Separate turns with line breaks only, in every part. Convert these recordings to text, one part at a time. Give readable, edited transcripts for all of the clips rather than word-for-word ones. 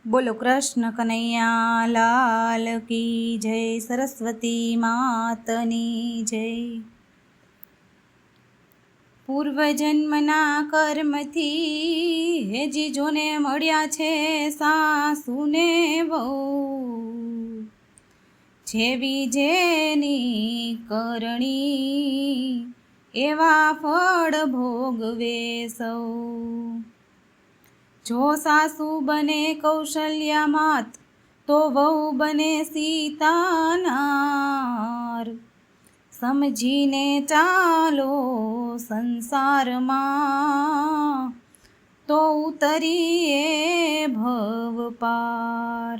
બોલો કૃષ્ણ કનૈયા લાલ કી જય, સરસ્વતી માતની જય। પૂર્વજન્મના કર્મથી હે જીજોને મળ્યા છે સાસુને વહુ, જેવી જેની કરણી એવા ફળ ભોગવે સૌ। જો સાસુ બને કૌશલ્યા માત તો વહુ બને સીતાનાર, સમજીને ચાલો સંસારમાં તો ઉતરીએ ભવ પાર।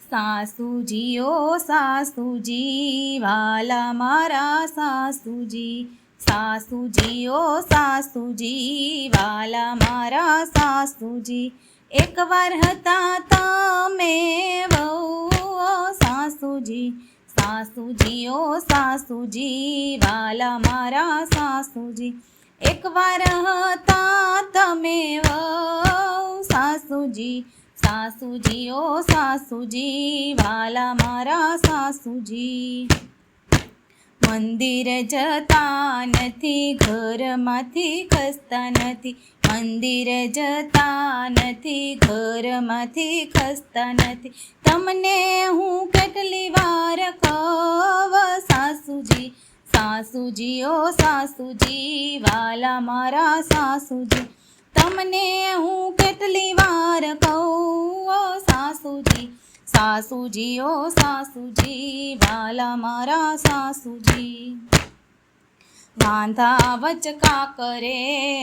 સાસુજી ઓ સાસુજી વાલા મારા સાસુજી, સાસુજી ઓ સાસુજી વાલા મારા સાસુજી, એકવાર હતા તમે વહુ સાસુજી, સાસુજી ઓ સાસુજી વાલા મારા સાસુજી, એકવાર હતા તમે વહુ સાસુજી, સાસુજી ઓ સાસુજી વાલા મારા સાસુજી। મંદિર જતા નથી, ઘરમાંથી ખસતા નથી, મંદિર જતા નથી, ઘરમાંથી ખસતા નથી, તમને હું કેટલી વાર કહું સાસુજી, સાસુજી ઓ સાસુજી વાલા મારા સાસુજી, તમને હું કેટલી વાર કહું સાસુજી, સાસુજી ઓ સાસુજી વાલા મારા સાસુજી। વાંધા વચકા કરે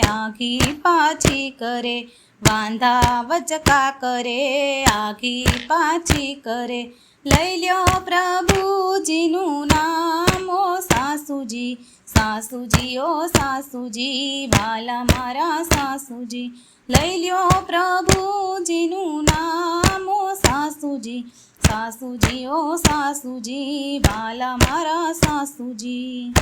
આઘી પાછી કરે, વાંધા વચકા કરે આઘી પાછી કરે, લઈ લ્યો પ્રભુજીનું નામ ઓ સાસુજી, સાસુજી ઓ સાસુજી વાલા મારા સાસુજી, લઈ લ્યો પ્રભુજીનું નામ ઓ સાસુજી, સાસુજી ઓ સાસુજી વાલા મારા સાસુજી।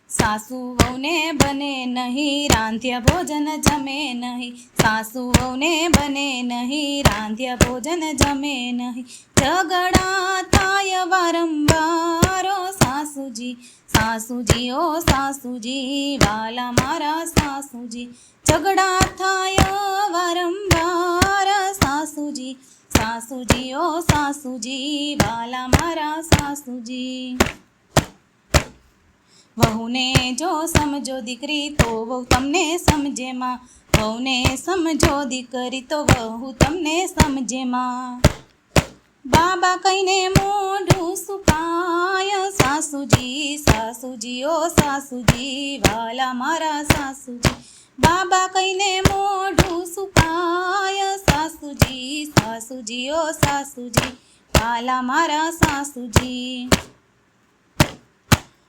સાસુ વહુને બને નહીં રાંધ્યા ભોજન જમે નહીં, સાસુ વહુને બને નહીં રાંધ્યા ભોજન જમે નહીં, ઝઘડા થાય વારંવાર સાસુજી, સાસુજી ઓ સાસુજી વાલા મારા સાસુજી, ઝઘડા થાય વારંવાર સાસુજી, સાસુજી ઓ સાસુજી વાલા મારા સાસુજી। વહુને જો સમજો દીકરી તો વહુ તમને સમજે માં, વહુને સમજો દીકરી તો વહુ તમને સમજે માં, બાબા કહીને મોઢું સુકાય સાસુજી, સાસુજી ઓ સાસુજી વાલા મારા સાસુજી, બાબા કહીને મોઢું સુકાય સાસુજી, સાસુજી ઓ સાસુજી વાલા મારા સાસુજી।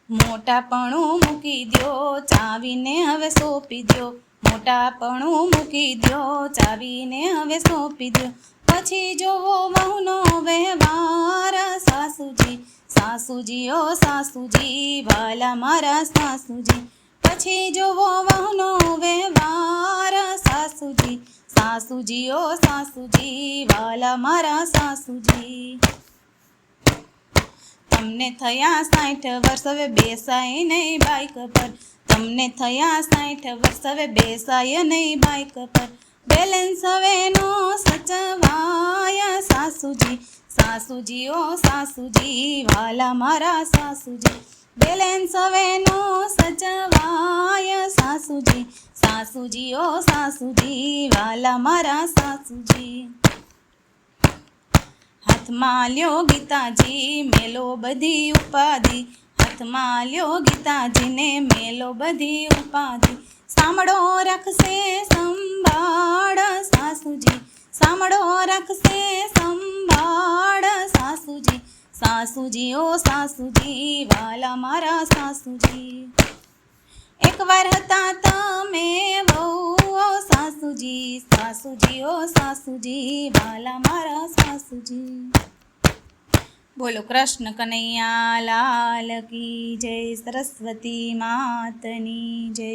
મોટાપણું મૂકી દ્યો ચાવીને હવે સોંપી દ્યો, મોટાપણું મૂકી દ્યો ચાવીને હવે સોંપી દ્યો, પછી જોવો વહુનો વ્યવહાર સાસુજી, સાસુજી ઓ સાસુજી વાલા મારા સાસુજી, પછી જોવો વહુનો વ્યવહાર સાસુજી, સાસુજી ઓ સાસુજી વાલા મારા સાસુજી। તમને થયા 60 વર્ષ હવે બેસાય નહીં બાઈક પર, તમને થયા 60 વર્ષ હવે બેસાય નહીં બાઈક પર, બેલેન્સ હવે નો સચવાય સાસુજી, સાસુજી ઓ સાસુજી વાલા મારા સાસુજી, બેલેન્સ હવે નો સચવાય સાસુજી, સાસુજી ઓ સાસુજી વાલા મારા સાસુજી। હાથમાં લ્યો ગીતાજી મેલો બધી ઉપાધિ, હાથમાં લ્યો ગીતાજીને મેલો બધી ઉપાધિ, સાંભળો રાખશે સંભાળ સાસુજી, સાંભળો રાખશે સંભાળ સાસુજી, સાસુજી ઓ સાસુજી વાલા મારા સાસુજી, એકવાર હતા તમે વહુ સાસુજી, સાસુજી ઓ સાસુજી વાલા મારા સાસુજી। બોલો કૃષ્ણ કનૈયા લાલ કી જય, સરસ્વતી માતની જય।